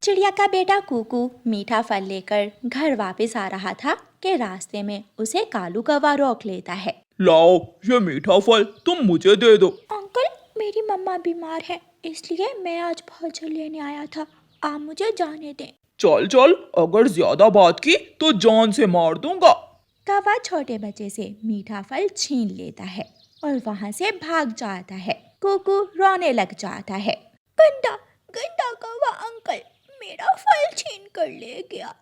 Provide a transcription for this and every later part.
चिड़िया का बेटा कुकू मीठा फल लेकर घर वापस आ रहा था कि रास्ते में उसे कालू कौवा रोक लेता है। लाओ, ये मीठा फल तुम मुझे दे दो। अंकल, मेरी मम्मा बीमार है, इसलिए मैं आज भोजन लेने आया था। आप मुझे जाने दें। चल चल, अगर ज्यादा बात की तो जान से मार दूंगा। कौवा छोटे बच्चे से मीठा फल छीन लेता है और वहाँ से भाग जाता है। कुकू रोने लग जाता है। गंदा गंदा कौवा अंकल मेरा फल छीन कर ले गया।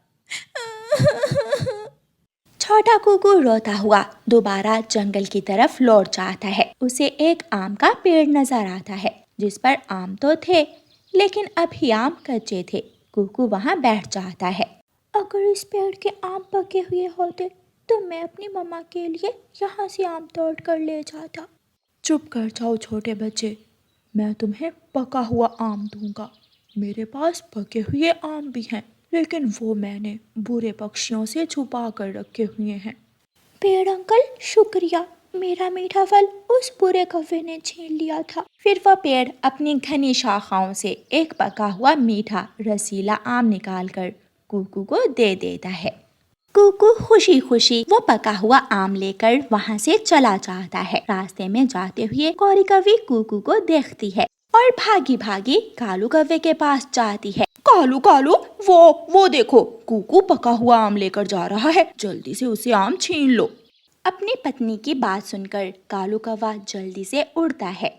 छोटा कुकू रोता हुआ दोबारा जंगल की तरफ लौट जाता है। उसे एक आम का पेड़ नजर आता है जिस पर आम तो थे, लेकिन अभी आम कच्चे थे। कुकू वहाँ बैठ जाता है। अगर इस पेड़ के आम पके हुए होते तो मैं अपनी मम्मा के लिए यहाँ से आम तोड़ कर ले जाता। चुप कर जाओ छोटे बच्चे, मैं तुम्हें पका हुआ आम दूंगा। मेरे पास पके हुए आम भी हैं, लेकिन वो मैंने बुरे पक्षियों से छुपा कर रखे हुए हैं। पेड़ अंकल शुक्रिया, मेरा मीठा फल उस बुरे कौवे ने छीन लिया था। फिर वह पेड़ अपनी घनी शाखाओं से एक पका हुआ मीठा रसीला आम निकालकर कुकू को दे देता है। कुकू खुशी खुशी वो पका हुआ आम लेकर वहाँ से चला जाता है। रास्ते में जाते हुए कौरी कौवी कुकू को देखती है और भागी भागी कालू कौवे के पास जाती है। कालू कालू, वो देखो, कुकू पका हुआ आम लेकर जा रहा है, जल्दी से उसे आम छीन लो। अपनी पत्नी की बात सुनकर कालू कौवा जल्दी से उड़ता है।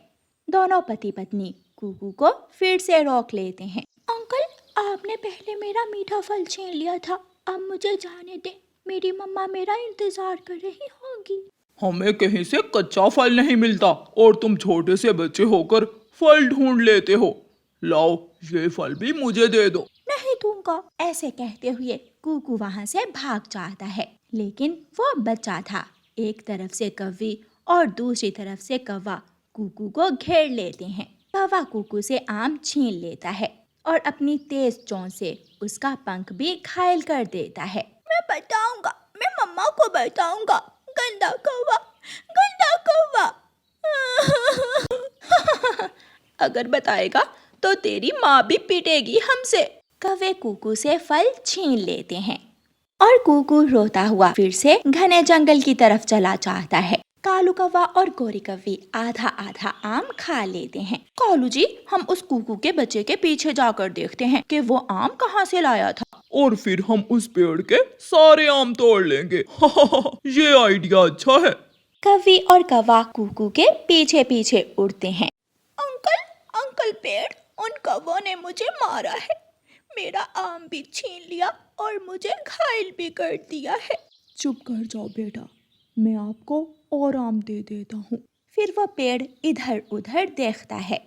दोनों पति पत्नी कुकू को फिर से रोक लेते हैं। अंकल, आपने पहले मेरा मीठा फल छीन लिया था, अब मुझे जाने दें, मेरी मम्मा मेरा इंतजार कर रही होगी। हमें कहीं से कच्चा फल नहीं मिलता और तुम छोटे से बच्चे होकर फल ढूंढ लेते हो। लाओ, ये फल भी मुझे दे दो। नहीं दूंगा। ऐसे कहते हुए कुकू वहाँ से भाग जाता है, लेकिन वो बच्चा था। एक तरफ से कौवी और दूसरी तरफ से कौवा कुकू को घेर लेते हैं। कौवा कुकू से आम छीन लेता है और अपनी तेज चोंच से उसका पंख भी घायल कर देता है। मैं बताऊंगा, मैं मम्मा को बताऊंगा। गंदा कौवा, गंदा कौवा। अगर बताएगा तो तेरी माँ भी पीटेगी हमसे। कौवे कुकू से फल छीन लेते हैं और कुकू रोता हुआ फिर से घने जंगल की तरफ चला जाता है। कालू कौवा और गोरी कौवी आधा आधा आम खा लेते हैं। कालू जी, हम उस कुकू के बच्चे के पीछे जाकर देखते हैं कि वो आम कहाँ से लाया था, और फिर हम उस पेड़ के सारे आम तोड़ लेंगे। ये आइडिया अच्छा है। कौवी और कौवा कुकू के पीछे पीछे उड़ते हैं। अंकल अंकल पेड़, उन कौवों ने मुझे मारा है, मेरा आम भी छीन लिया और मुझे घायल भी कर दिया है। चुप कर जाओ बेटा, मैं आपको और आम दे देता हूँ। फिर वह पेड़ इधर उधर देखता है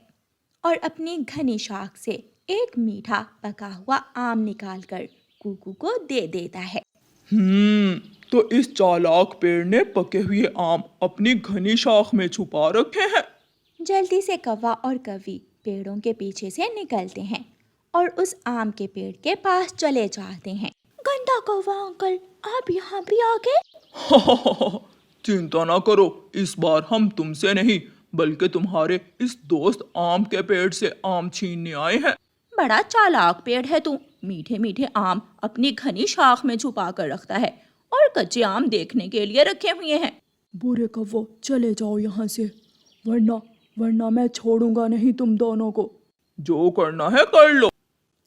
और अपनी घनी शाख से एक मीठा पका हुआ आम निकालकर कुकू को दे देता है। तो इस चालाक पेड़ ने पके हुए आम अपनी घनी शाख में छुपा रखे हैं। जल्दी से कौवा और कौवी पेड़ों के पीछे से निकलते हैं और उस आम के पेड़ के पास चले जाते हैं। गंदा कौवा अंकल, आप यहाँ भी आ गए? चिंता ना करो, इस बार हम तुमसे नहीं बल्कि तुम्हारे इस दोस्त आम के पेड़ से आम छीनने आए हैं। बड़ा चालाक पेड़ है तू, मीठे मीठे आम अपनी घनी शाख में छुपा कर रखता है और कच्चे आम देखने के लिए रखे हुए हैं। बुरे कौवो, चले जाओ यहाँ से, वरना मैं छोड़ूंगा नहीं तुम दोनों को। जो करना है कर लो।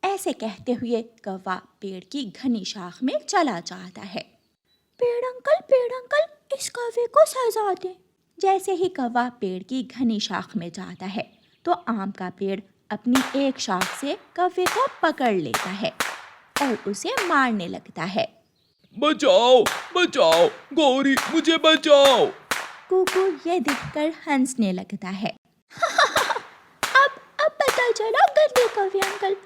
ऐसे कहते हुए कौवा पेड़ की घनी शाख में चला जाता है। पेड़ अंकल, इस कौवे को सजा दें। जैसे ही कौवा पेड़ की घनी शाख में जाता है तो आम का पेड़ अपनी एक शाख से कौवे को पकड़ लेता है और उसे मारने लगता है। बचाओ बचाओ, गौरी मुझे बचाओ। कुकू ये देखकर हंसने लगता है। अब पता चला गंदे कौवे अंकल,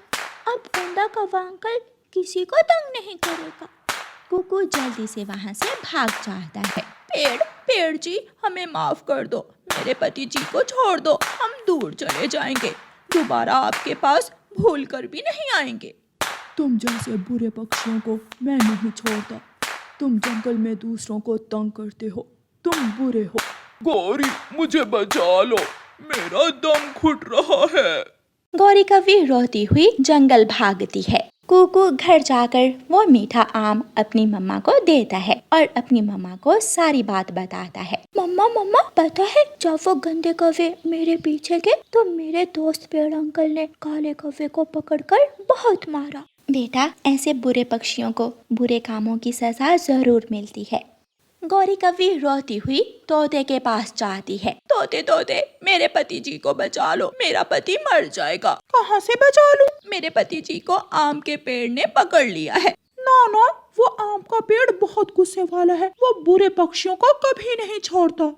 अब गंदा कौवा अंकल किसी को तंग नहीं करेगा। कुकू जल्दी से वहाँ से भाग जाता है। पेड़ जी, हमें माफ कर दो, मेरे पति जी को छोड़ दो, हम दूर चले जाएंगे, दोबारा आपके पास भूल कर भी नहीं आएंगे। तुम जैसे बुरे पक्षियों को मैं नहीं छोड़ता। तुम जंगल में दूसरों को तंग करते हो, तुम बुरे हो। गौरी मुझे बचा लो, मेरा दम घुट रहा है। गौरी कव्वी रोती हुई जंगल भागती है। कुकू घर जाकर वो मीठा आम अपनी मम्मा को देता है और अपनी मम्मा को सारी बात बताता है। मम्मा मम्मा पता है, जब वो गंदे कौवे मेरे पीछे गए तो मेरे दोस्त पेड़ अंकल ने काले कौवे को पकड़कर बहुत मारा। बेटा, ऐसे बुरे पक्षियों को बुरे कामों की सजा जरूर मिलती है। गौरी कव्वी रोती हुई तोते के पास जाती है। तोते तोते, मेरे पति जी को बचा लो, मेरा पति मर जाएगा। कहाँ से बचा लूं? मेरे पति जी को आम के पेड़ ने पकड़ लिया है। ना ना, वो आम का पेड़ बहुत गुस्से वाला है, वो बुरे पक्षियों को कभी नहीं छोड़ता।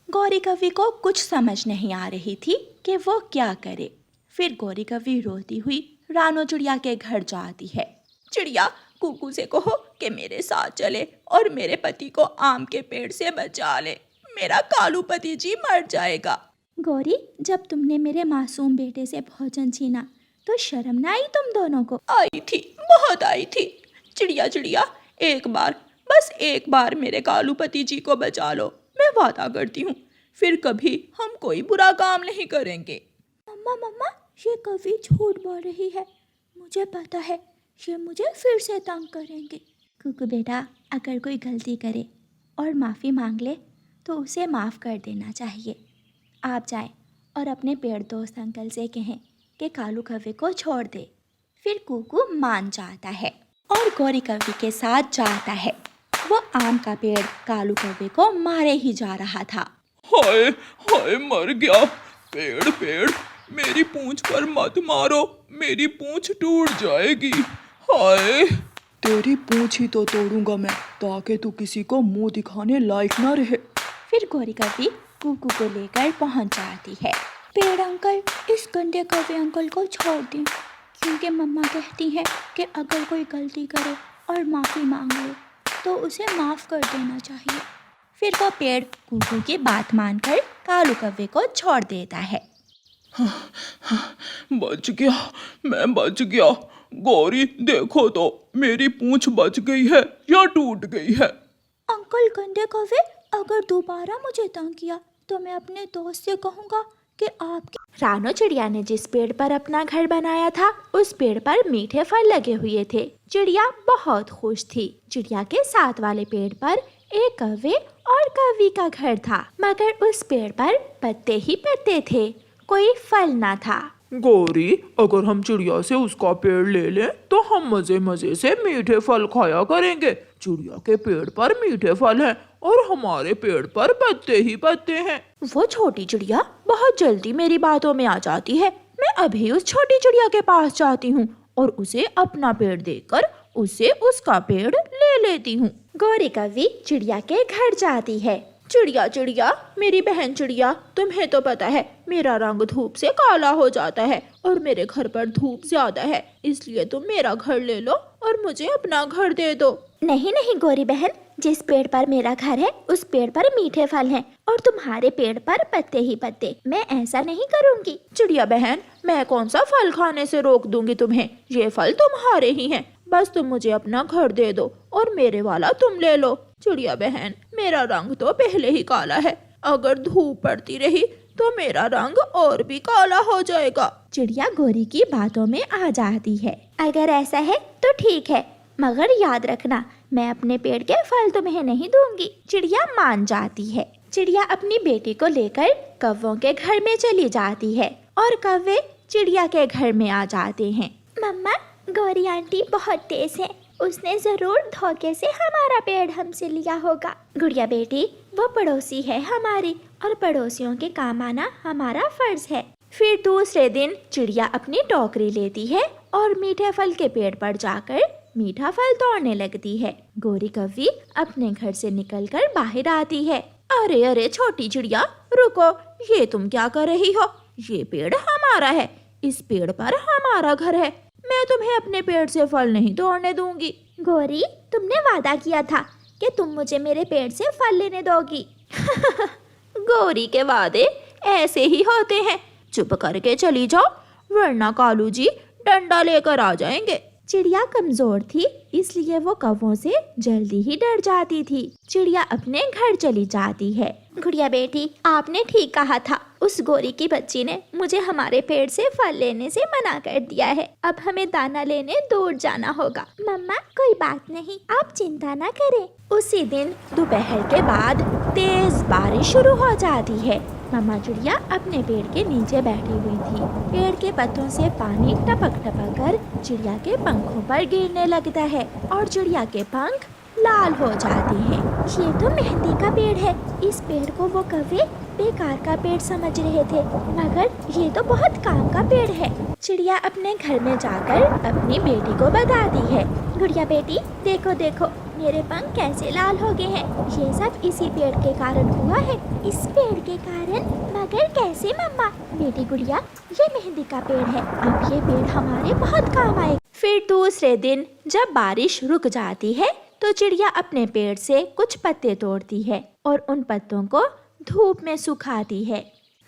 गौरी कव्वी को कुछ समझ नहीं आ रही थी कि वो क्या करे। फिर गौरी कव्वी रोती हुई रानो चिड़िया के घर जाती है। चिड़िया, कुकू से कहो कि मेरे साथ चले और मेरे पति को आम के पेड़ से बचा ले, मेरा कालू पति जी मर जाएगा। गौरी, जब तुमने मेरे मासूम बेटे से भोजन छीना तो शर्म ना आई तुम दोनों को? आई थी, बहुत आई थी। चिड़िया चिड़िया, एक बार, बस एक बार मेरे कालू पति जी को बचा लो, मैं वादा करती हूँ फिर कभी हम कोई बुरा काम नहीं करेंगे। मम्मा मम्मा, ये कव्वी झूठ बोल रही है, मुझे पता है ये मुझे फिर से तंग करेंगे। कुकू बेटा, अगर कोई गलती करे और माफ़ी मांग ले तो उसे माफ़ कर देना चाहिए। आप जाएं और अपने पेड़ दोस्त अंकल से कहें कि कालू कव्वे को छोड़ दे। फिर कुकू मान जाता है और गौरी कव्वी के साथ जाता है। वो आम का पेड़ कालू कव्वे को मारे ही जा रहा था। हाय हाय, मर गया। पेड़ पेड़, मेरी पूंछ पर मत मारो, मेरी पूंछ टूट जाएगी। हाय, तेरी पूंछ ही तो तोड़ूंगा मैं, ताकि तू किसी को मुंह दिखाने लायक ना रहे। फिर गौरी कव्वी कुकू को लेकर पहुंच जाती है। पेड़ अंकल, इस गंदे कौवे अंकल को छोड़ दें, क्योंकि मम्मा कहती हैं कि अगर कोई गलती करे और माफ़ी मांग ले तो उसे माफ़ कर देना चाहिए। फिर वो पेड़ कुकू की बात मानकर कालू कव्वे को छोड़ देता है। बच गया, मैं बच गया। गौरी देखो तो, मेरी पूंछ बच गई है या टूट गई है? अंकल गंदे कौवे, अगर दोबारा मुझे तंग किया तो मैं अपने दोस्त से कहूँगा कि आपके रानो चिड़िया ने जिस पेड़ पर अपना घर बनाया था उस पेड़ पर मीठे फल लगे हुए थे। चिड़िया बहुत खुश थी। चिड़िया के साथ वाले पेड़ पर एक कौवे और कव्वी का घर था, मगर उस पेड़ पर पत्ते ही पत्ते थे, कोई फल ना था। गौरी, अगर हम चिड़िया से उसका पेड़ ले लें तो हम मजे मजे से मीठे फल खाया करेंगे। चिड़िया के पेड़ पर मीठे फल हैं और हमारे पेड़ पर पत्ते ही पत्ते हैं। वो छोटी चिड़िया बहुत जल्दी मेरी बातों में आ जाती है। मैं अभी उस छोटी चिड़िया के पास जाती हूँ और उसे अपना पेड़ देकर उससे उसका पेड़ ले लेती हूँ। गौरी कव्वी चिड़िया के घर जाती है। चिड़िया चिड़िया, मेरी बहन चिड़िया, तुम्हें तो पता है मेरा रंग धूप से काला हो जाता है और मेरे घर पर धूप ज्यादा है, इसलिए तुम मेरा घर ले लो और मुझे अपना घर दे दो। नहीं नहीं गौरी बहन, जिस पेड़ पर मेरा घर है उस पेड़ पर मीठे फल हैं और तुम्हारे पेड़ पर पत्ते ही पत्ते। मैं ऐसा नहीं करूँगी। चिड़िया बहन, मैं कौन सा फल खाने से रोक दूंगी तुम्हें? ये फल तुम्हारे ही हैं, बस तुम मुझे अपना घर दे दो और मेरे वाला तुम ले लो। चिड़िया बहन, मेरा रंग तो पहले ही काला है, अगर धूप पड़ती रही तो मेरा रंग और भी काला हो जाएगा। चिड़िया गौरी की बातों में आ जाती है। अगर ऐसा है तो ठीक है, मगर याद रखना मैं अपने पेड़ के फल तुम्हें नहीं दूंगी। चिड़िया मान जाती है। चिड़िया अपनी बेटी को लेकर कौवों के घर में चली जाती है और कौवे चिड़िया के घर में आ जाते हैं। मम्मा, गौरी आंटी बहुत तेज है, उसने जरूर धोखे से हमारा पेड़ हमसे लिया होगा। गुड़िया बेटी, वो पड़ोसी है हमारी और पड़ोसियों के काम आना हमारा फर्ज है। फिर दूसरे दिन चिड़िया अपनी टोकरी लेती है और मीठे फल के पेड़ पर जाकर मीठा फल तोड़ने लगती है। गौरी कव्वी अपने घर से निकलकर बाहर आती है। अरे अरे छोटी चिड़िया, रुको, ये तुम क्या कर रही हो? ये पेड़ हमारा है, इस पेड़ पर हमारा घर है, मैं तुम्हें अपने पेड़ से फल नहीं तोड़ने दूंगी। गौरी, तुमने वादा किया था कि तुम मुझे मेरे पेड़ से फल लेने दोगी। गौरी के वादे ऐसे ही होते हैं, चुप करके चली जाओ वरना कालू जी डंडा लेकर आ जाएंगे। चिड़िया कमजोर थी, इसलिए वो कौवों से जल्दी ही डर जाती थी। चिड़िया अपने घर चली जाती है। गुड़िया बेटी, आपने ठीक कहा था, उस गोरी की बच्ची ने मुझे हमारे पेड़ से फल लेने से मना कर दिया है। अब हमें दाना लेने दूर जाना होगा। मम्मा कोई बात नहीं, आप चिंता ना करें। उसी दिन दोपहर के बाद तेज बारिश शुरू हो जाती है। मम्मा चिड़िया अपने पेड़ के नीचे बैठी हुई थी। पेड़ के पत्तों से पानी टपक टपक कर चिड़िया के पंखों पर गिरने लगता है और चिड़िया के पंख लाल हो जाते हैं। ये तो मेहंदी का पेड़ है। इस पेड़ को वो कौवे बेकार का पेड़ समझ रहे थे, मगर ये तो बहुत काम का पेड़ है। चिड़िया अपने घर में जाकर अपनी बेटी को बताती है, गुड़िया बेटी देखो देखो मेरे पंख कैसे लाल हो गए हैं। ये सब इसी पेड़ के कारण हुआ है। इस पेड़ के कारण? मगर कैसे मम्मा? बेटी गुड़िया, ये मेहंदी का पेड़ है। अब ये पेड़ हमारे बहुत काम आएगा। फिर दूसरे दिन जब बारिश रुक जाती है तो चिड़िया अपने पेड़ से कुछ पत्ते तोड़ती है और उन पत्तों को धूप में सुखाती है।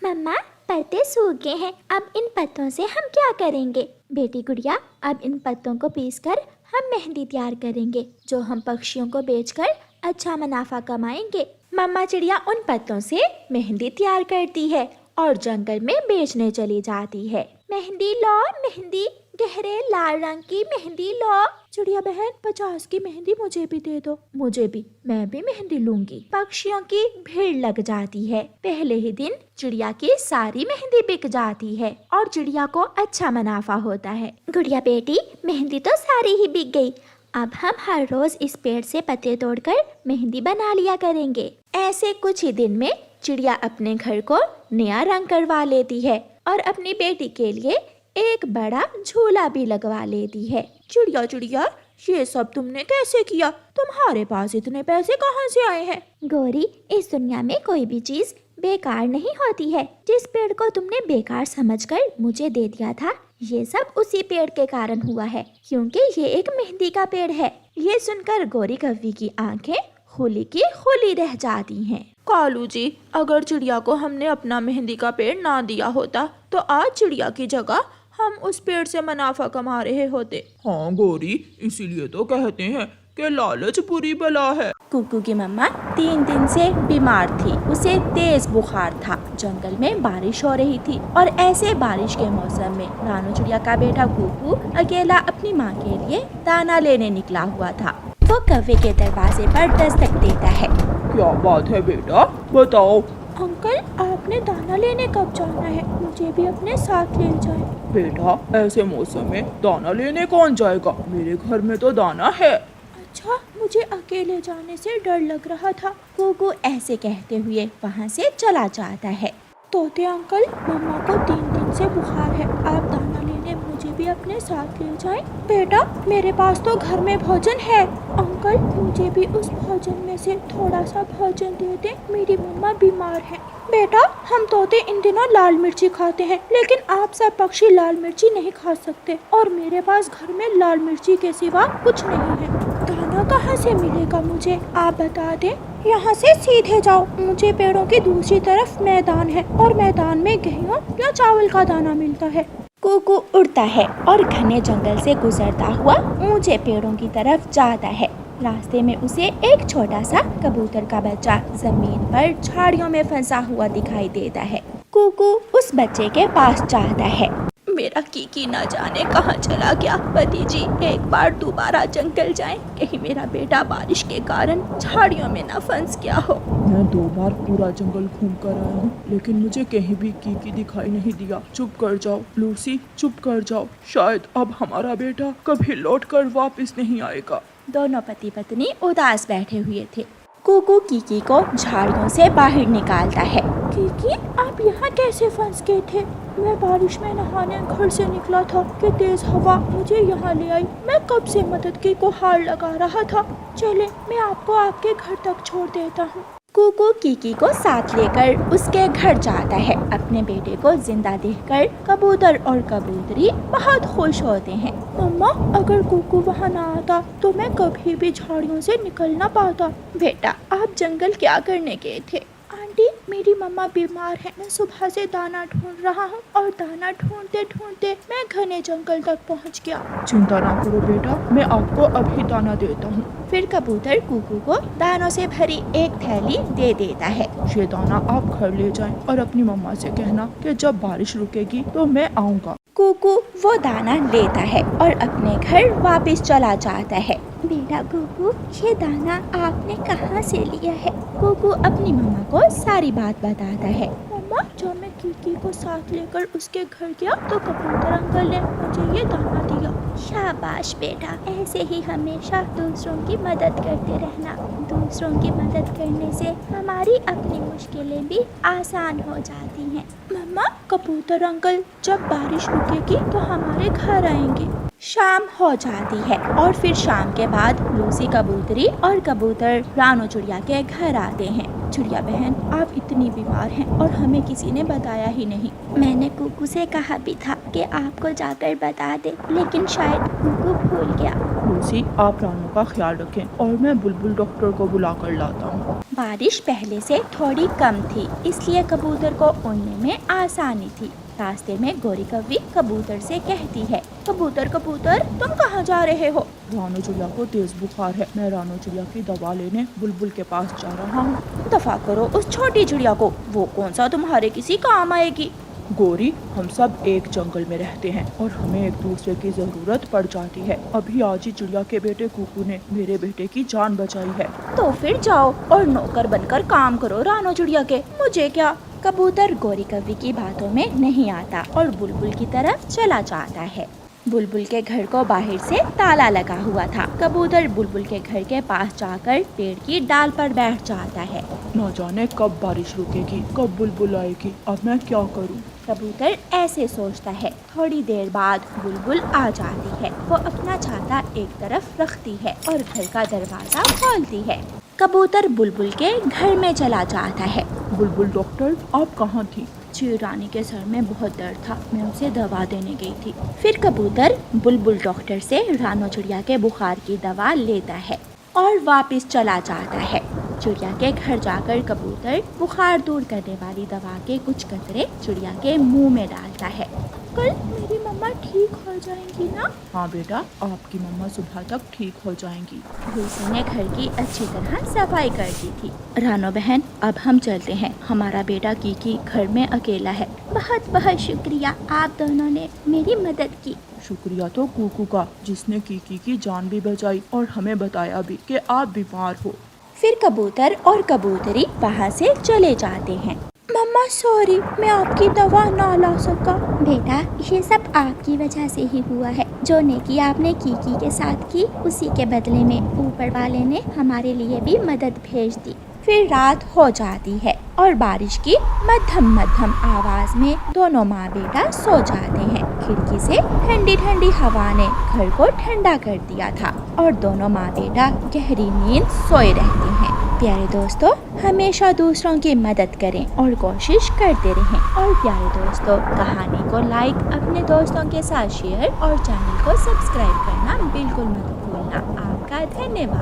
मम्मा पत्ते सूख गए हैं, अब इन पत्तों से हम क्या करेंगे? बेटी गुड़िया, अब इन पत्तों को पीसकर हम मेहंदी तैयार करेंगे, जो हम पक्षियों को बेचकर अच्छा मुनाफा कमाएंगे। मम्मा चिड़िया उन पत्तों से मेहंदी तैयार करती है और जंगल में बेचने चली जाती है। मेहंदी लो मेहंदी, गहरे लाल रंग की मेहंदी लो। चिड़िया बहन 50 की मेहंदी मुझे भी दे दो। मुझे भी, मैं भी मेहंदी लूंगी। पक्षियों की भीड़ लग जाती है। पहले ही दिन चिड़िया की सारी मेहंदी बिक जाती है और चिड़िया को अच्छा मुनाफा होता है। गुड़िया बेटी, मेहंदी तो सारी ही बिक गई। अब हम हर रोज इस पेड़ से पत्ते तोड़कर मेहंदी बना लिया करेंगे। ऐसे कुछ ही दिन में चिड़िया अपने घर को नया रंग करवा लेती है और अपनी बेटी के लिए एक बड़ा झूला भी लगवा लेती है। चिड़िया चिड़िया, ये सब तुमने कैसे किया? तुम्हारे पास इतने पैसे कहाँ से आए हैं? गौरी, इस दुनिया में कोई भी चीज बेकार नहीं होती है। जिस पेड़ को तुमने बेकार समझकर मुझे दे दिया था, ये सब उसी पेड़ के कारण हुआ है, क्योंकि ये एक मेहंदी का पेड़ है। ये सुनकर गौरी कव्वी की आंखें खुली की खुली रह जाती हैं। कालू जी, अगर चिड़िया को हमने अपना मेहंदी का पेड़ ना दिया होता तो आज चिड़िया की जगह हम उस पेड़ से मुनाफा कमा रहे होते। हाँ गौरी, इसीलिए तो कहते हैं कि लालच बुरी बला है। कुकू की मम्मा 3 दिन से बीमार थी। उसे तेज बुखार था। जंगल में बारिश हो रही थी और ऐसे बारिश के मौसम में रानू चिड़िया का बेटा कुकू अकेला अपनी माँ के लिए दाना लेने निकला हुआ था। वो कौवे के दरवाजे पर दस्तक देता है। क्या बात है बेटा, बताओ। अंकल, आपने दाना लेने कब जाना है? मुझे भी अपने साथ ले जाए। बेटा, ऐसे मौसम में दाना लेने कौन जाएगा? मेरे घर में तो दाना है। अच्छा, मुझे अकेले जाने से डर लग रहा था। कुकू ऐसे कहते हुए वहाँ से चला जाता है। तोते अंकल, मम्मा को 3 दिन से बुखार है। आप दाना लेने मुझे भी अपने साथ ले जाएं। बेटा, मेरे पास तो घर में भोजन है। अंकल, मुझे भी उस भोजन में से थोड़ा सा भोजन दे दें, मेरी मम्मा बीमार है। बेटा, हम तोते इन दिनों लाल मिर्ची खाते हैं, लेकिन आप सब पक्षी लाल मिर्ची नहीं खा सकते और मेरे पास घर में लाल मिर्ची के सिवा कुछ नहीं है। दाना कहाँ से मिलेगा मुझे, आप बता दें। यहाँ से सीधे जाओ, मुझे पेड़ों की दूसरी तरफ मैदान है और मैदान में गेहूँ या चावल का दाना मिलता है। कुकू उड़ता है और घने जंगल से गुजरता हुआ ऊंचे पेड़ों की तरफ जाता है। रास्ते में उसे एक छोटा सा कबूतर का बच्चा जमीन पर झाड़ियों में फंसा हुआ दिखाई देता है। कुकू उस बच्चे के पास जाता है। मेरा कीकी ना जाने कहाँ चला गया। पति जी, एक बार दोबारा जंगल जाएं, कहीं मेरा बेटा बारिश के कारण झाड़ियों में ना फंस गया हो। मैं 2 बार पूरा जंगल घूम कर आया हूँ, लेकिन मुझे कहीं भी कीकी दिखाई नहीं दिया। चुप कर जाओ लूसी, चुप कर जाओ। शायद अब हमारा बेटा कभी लौट कर वापिस नहीं आएगा। दोनों पति पत्नी उदास बैठे हुए थे। कुकू कीकी को झाड़ियों से बाहर निकालता है। कीकी, आप यहाँ कैसे फंस गए थे? मैं बारिश में नहाने घर से निकला था कि तेज हवा मुझे यहाँ ले आई। मैं कब से मदद की गुहार लगा रहा था। चले, मैं आपको आपके घर तक छोड़ देता हूँ। कुकू कीकी को साथ लेकर उसके घर जाता है। अपने बेटे को जिंदा देखकर कबूतर और कबूतरी बहुत खुश होते हैं। मम्मा, अगर कुकू वहाँ ना आता तो मैं कभी भी झाड़ियों से निकल ना पाता। बेटा, आप जंगल क्या करने गए थे? आंटी आंटी, मेरी मम्मा बीमार है। मैं सुबह से दाना ढूंढ रहा हूँ और दाना ढूंढते ढूंढते मैं घने जंगल तक पहुँच गया। चिंता ना करो बेटा, मैं आपको अभी दाना देता हूँ। फिर कबूतर कुकू को दानों से भरी एक थैली दे देता है। ये दाना आप घर ले जाएं और अपनी मम्मा से कहना कि जब बारिश रुकेगी तो मैं आऊँगा। कुकू वो दाना लेता है और अपने घर वापस चला जाता है। बेटा कुकू, ये दाना आपने कहाँ से लिया है? कुकू अपनी मम्मा को सारी बात बताता है। मम्मा, जब मैं कीकी को साथ लेकर उसके घर गया तो कबूतर अंकल ने मुझे ये दाना दिया। शाबाश बेटा, ऐसे ही हमेशा दूसरों की मदद करते रहना। दूसरों की मदद करने से हमारी अपनी मुश्किलें भी आसान हो जाती हैं। मम्मा, कबूतर अंकल जब बारिश रुकेगी तो हमारे घर आएंगे। शाम हो जाती है और फिर शाम के बाद लूसी कबूतरी और कबूतर रानो चिड़िया के घर आते हैं। चिड़िया बहन, आप इतनी बीमार हैं और हमें किसी ने बताया ही नहीं। मैंने कुकू से कहा भी था कि आपको जाकर बता दे, लेकिन शायद कुकू भूल गया। लूसी, आप रानू का ख्याल रखें और मैं बुलबुल डॉक्टर को बुला कर लाता हूँ। बारिश पहले से थोड़ी कम थी, इसलिए कबूतर को उड़ने में आसानी थी। रास्ते में गोरी कौवी कबूतर से कहती है, कबूतर कबूतर, तुम कहाँ जा रहे हो? रानू चिड़िया को तेज बुखार है, मैं रानू चिड़िया की दवा लेने बुलबुल के पास जा रहा हूँ। दफा करो उस छोटी चिड़िया को, वो कौन सा तुम्हारे किसी काम आएगी। गोरी, हम सब एक जंगल में रहते हैं और हमें एक दूसरे की जरूरत पड़ जाती है। अभी आज ही चिड़िया के बेटे कुकू ने मेरे बेटे की जान बचाई है। तो फिर जाओ और नौकर बनकर काम करो रानो चिड़िया के, मुझे क्या। कबूतर गोरी कौवी की बातों में नहीं आता और बुलबुल की तरफ चला जाता है। बुलबुल के घर को बाहर से ताला लगा हुआ था। कबूतर बुलबुल के घर के पास जाकर पेड़ की डाल पर बैठ जाता है। न जाने कब बारिश रुकेगी, कब बुलबुल आएगी, अब मैं क्या करूं? कबूतर ऐसे सोचता है। थोड़ी देर बाद बुलबुल आ जाती है। वो अपना छाता एक तरफ रखती है और घर का दरवाजा खोलती है। कबूतर बुलबुल के घर में चला जाता है। बुलबुल डॉक्टर, आप कहाँ थी? रानी के सर में बहुत दर्द था, मैं उसे दवा देने गई थी। फिर कबूतर बुलबुल डॉक्टर से रानो चिड़िया के बुखार की दवा लेता है और वापस चला जाता है। चिड़िया के घर जाकर कबूतर बुखार दूर करने वाली दवा के कुछ कतरे चिड़िया के मुंह में डालता है। कल मेरी मम्मा ठीक हो जाएंगी ना? हाँ बेटा, आपकी मम्मा सुबह तक ठीक हो जाएंगी। लूसी ने घर की अच्छी तरह सफाई कर दी थी। रानो बहन, अब हम चलते हैं, हमारा बेटा कीकी घर में अकेला है। बहुत बहुत शुक्रिया, आप दोनों ने मेरी मदद की। शुक्रिया तो कुकू का, जिसने कीकी की जान भी बचाई और हमें बताया भी कि आप बीमार हो। फिर कबूतर और कबूतरी वहाँ से चले जाते हैं। मम्मा सॉरी, मैं आपकी दवा ना ला सका। बेटा, ये सब आपकी वजह से ही हुआ है। जो नेकी आपने कीकी के साथ की, उसी के बदले में ऊपर वाले ने हमारे लिए भी मदद भेज दी। फिर रात हो जाती है और बारिश की मध्यम मध्यम आवाज में दोनों माँ बेटा सो जाते हैं। खिड़की से ठंडी ठंडी हवा ने घर को ठंडा कर दिया था और दोनों माँ बेटा गहरी नींद सोए रहते हैं। प्यारे दोस्तों, हमेशा दूसरों की मदद करें और कोशिश करते रहें। और प्यारे दोस्तों, कहानी को लाइक, अपने दोस्तों के साथ शेयर और चैनल को सब्सक्राइब करना बिल्कुल मत भूलना। आपका धन्यवाद।